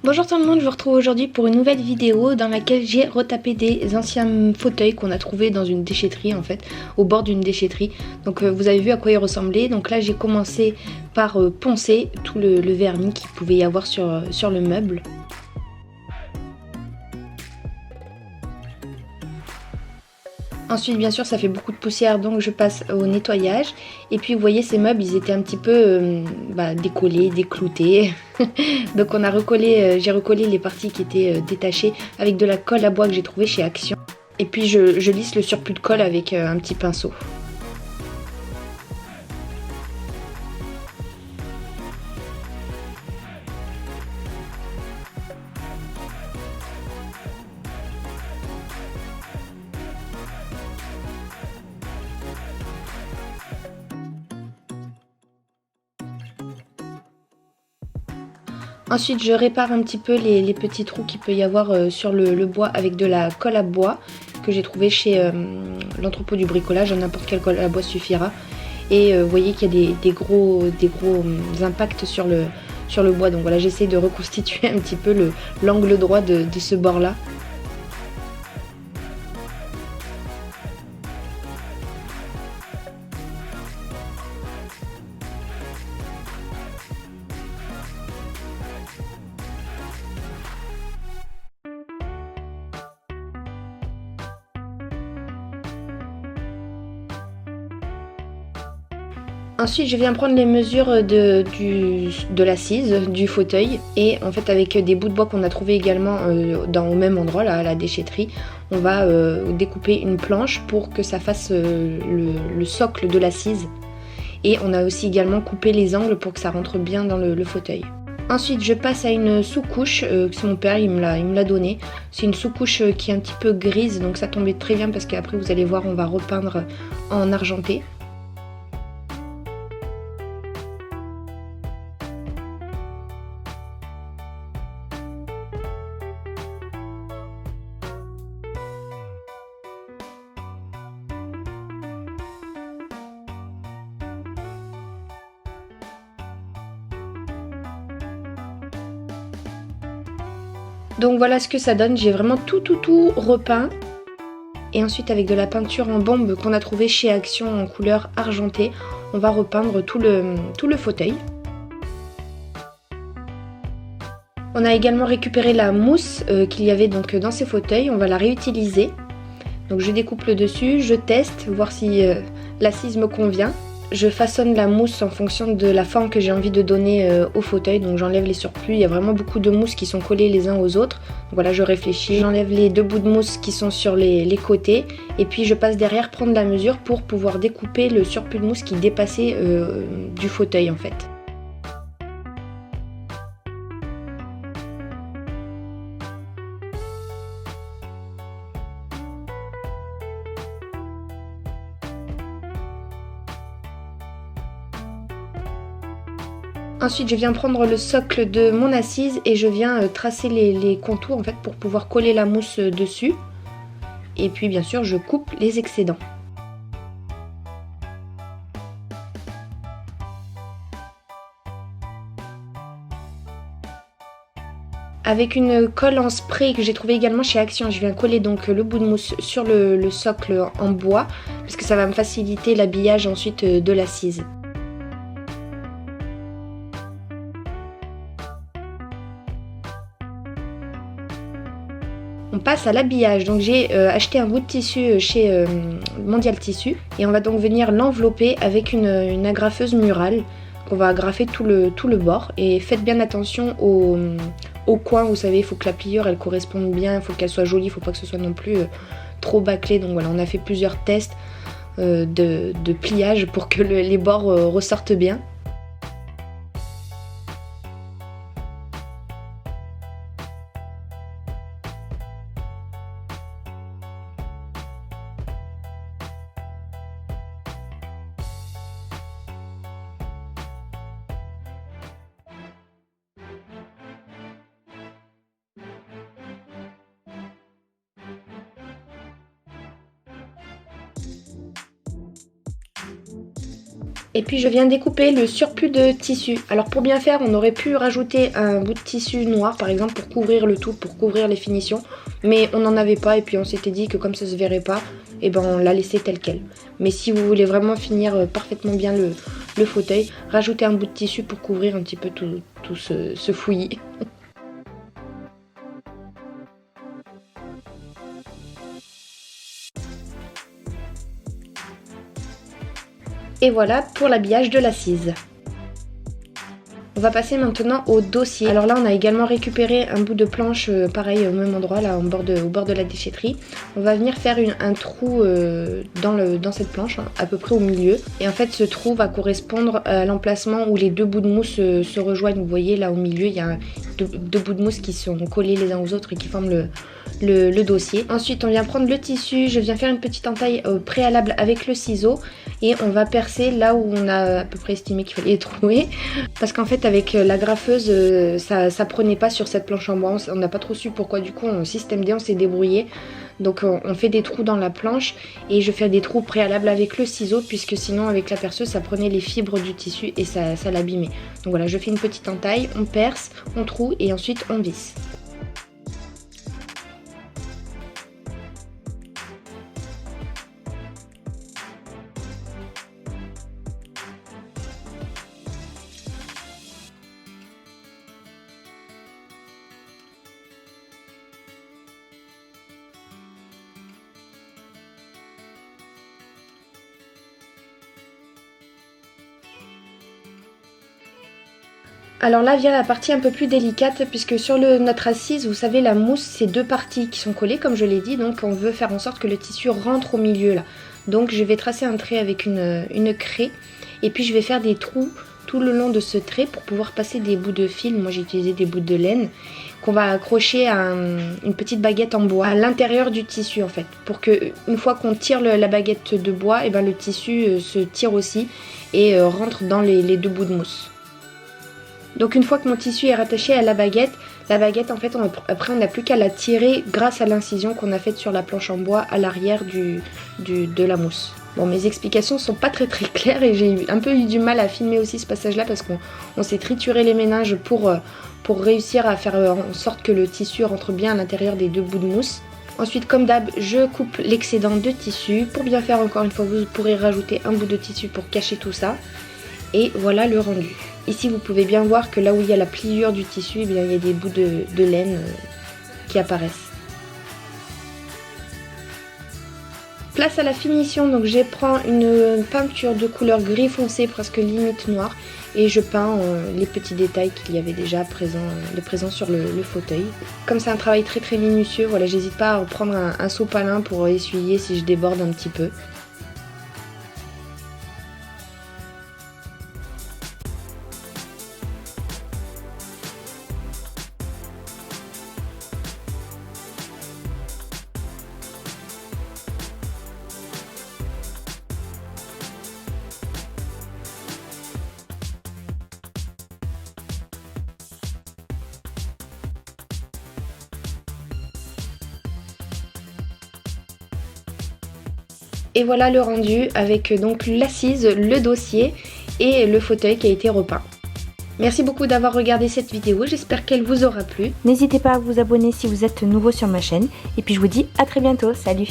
Bonjour tout le monde, je vous retrouve aujourd'hui pour une nouvelle vidéo dans laquelle j'ai retapé des anciens fauteuils qu'on a trouvés dans une déchetterie en fait, au bord d'une déchetterie. Donc vous avez vu à quoi ils ressemblaient. Donc là j'ai commencé par poncer tout le vernis qu'il pouvait y avoir sur le meuble. Ensuite bien sûr ça fait beaucoup de poussière donc je passe au nettoyage. Et puis vous voyez ces meubles ils étaient un petit peu décollés, décloutés. Donc on a recollé, j'ai recollé les parties qui étaient détachées avec de la colle à bois que j'ai trouvée chez Action. Et puis je lisse le surplus de colle avec un petit pinceau. Ensuite je répare un petit peu les petits trous qu'il peut y avoir sur le bois avec de la colle à bois que j'ai trouvé chez l'entrepôt du bricolage. N'importe quelle colle à bois suffira. Et vous voyez qu'il y a des gros impacts sur le bois. Donc voilà, j'essaie de reconstituer un petit peu l'angle droit de ce bord là. Ensuite je viens prendre les mesures de l'assise du fauteuil et en fait avec des bouts de bois qu'on a trouvé également au même endroit là, à la déchetterie, on va découper une planche pour que ça fasse le socle de l'assise. Et on a aussi également coupé les angles pour que ça rentre bien dans le fauteuil. Ensuite je passe à une sous-couche, c'est mon père il me l'a donnée. C'est une sous-couche qui est un petit peu grise donc ça tombait très bien parce qu'après vous allez voir on va repeindre en argenté. Donc voilà ce que ça donne, j'ai vraiment tout repeint. Et ensuite avec de la peinture en bombe qu'on a trouvé chez Action en couleur argentée, on va repeindre tout le fauteuil. On a également récupéré la mousse qu'il y avait donc dans ces fauteuils, on va la réutiliser. Donc je découpe le dessus, je teste, voir si l'assise me convient. Je façonne la mousse en fonction de la forme que j'ai envie de donner au fauteuil. Donc j'enlève les surplus, il y a vraiment beaucoup de mousses qui sont collées les uns aux autres. Donc voilà, je réfléchis, j'enlève les deux bouts de mousse qui sont sur les côtés. Et puis je passe derrière prendre la mesure pour pouvoir découper le surplus de mousse qui dépassait du fauteuil en fait. Ensuite je viens prendre le socle de mon assise et je viens tracer les contours en fait pour pouvoir coller la mousse dessus. Et puis bien sûr je coupe les excédents. Avec une colle en spray que j'ai trouvé également chez Action, je viens coller donc le bout de mousse sur le socle en bois parce que ça va me faciliter l'habillage ensuite de l'assise. On passe à l'habillage, donc j'ai acheté un bout de tissu chez Mondial Tissu et on va donc venir l'envelopper avec une agrafeuse murale. On va agrafer tout le bord et faites bien attention au coin, vous savez, il faut que la pliure elle corresponde bien, il faut qu'elle soit jolie, il ne faut pas que ce soit non plus trop bâclé. Donc voilà, on a fait plusieurs tests de pliage pour que les bords ressortent bien. Et puis je viens découper le surplus de tissu. Alors pour bien faire, on aurait pu rajouter un bout de tissu noir par exemple pour couvrir le tout, pour couvrir les finitions. Mais on n'en avait pas et puis on s'était dit que comme ça se verrait pas, et ben on l'a laissé tel quel. Mais si vous voulez vraiment finir parfaitement bien le fauteuil, rajoutez un bout de tissu pour couvrir un petit peu tout ce fouillis. Et voilà pour l'habillage de l'assise. On va passer maintenant au dossier. Alors là on a également récupéré un bout de planche pareil au même endroit là au bord de la déchetterie. On va venir faire un trou dans cette planche, hein, à peu près au milieu. Et en fait ce trou va correspondre à l'emplacement où les deux bouts de mousse se rejoignent. Vous voyez là au milieu il y a deux bouts de mousse qui sont collés les uns aux autres et qui forment le dossier. Ensuite on vient prendre le tissu, je viens faire une petite entaille préalable avec le ciseau et on va percer là où on a à peu près estimé qu'il fallait trouver, parce qu'en fait avec la graffeuse ça prenait pas sur cette planche en bois, on n'a pas trop su pourquoi, du coup en système D on s'est débrouillé. Donc on fait des trous dans la planche et je fais des trous préalables avec le ciseau puisque sinon avec la perceuse ça prenait les fibres du tissu et ça l'abîmait. Donc voilà, je fais une petite entaille, on perce, on troue et ensuite on visse. Alors là vient la partie un peu plus délicate puisque sur notre assise, vous savez, la mousse, c'est deux parties qui sont collées comme je l'ai dit, donc on veut faire en sorte que le tissu rentre au milieu là. Donc je vais tracer un trait avec une craie et puis je vais faire des trous tout le long de ce trait pour pouvoir passer des bouts de fil. Moi j'ai utilisé des bouts de laine qu'on va accrocher à une petite baguette en bois à l'intérieur du tissu en fait, pour que une fois qu'on tire la baguette de bois, et ben le tissu se tire aussi et rentre dans les deux bouts de mousse. Donc une fois que mon tissu est rattaché à la baguette en fait après on n'a plus qu'à la tirer grâce à l'incision qu'on a faite sur la planche en bois à l'arrière de la mousse. Bon, mes explications sont pas très claires et j'ai un peu eu du mal à filmer aussi ce passage là parce qu'on s'est trituré les méninges pour réussir à faire en sorte que le tissu rentre bien à l'intérieur des deux bouts de mousse. Ensuite comme d'hab je coupe l'excédent de tissu. Pour bien faire encore une fois vous pourrez rajouter un bout de tissu pour cacher tout ça. Et voilà le rendu. Ici vous pouvez bien voir que là où il y a la pliure du tissu, eh bien, il y a des bouts de laine qui apparaissent. Place à la finition, donc je prends une peinture de couleur gris foncé, presque limite noire, et je peins les petits détails qu'il y avait déjà présents sur le fauteuil. Comme c'est un travail très minutieux, voilà, j'hésite pas à reprendre un sopalin pour essuyer si je déborde un petit peu. Et voilà le rendu avec donc l'assise, le dossier et le fauteuil qui a été repeint. Merci beaucoup d'avoir regardé cette vidéo, j'espère qu'elle vous aura plu. N'hésitez pas à vous abonner si vous êtes nouveau sur ma chaîne. Et puis je vous dis à très bientôt, salut!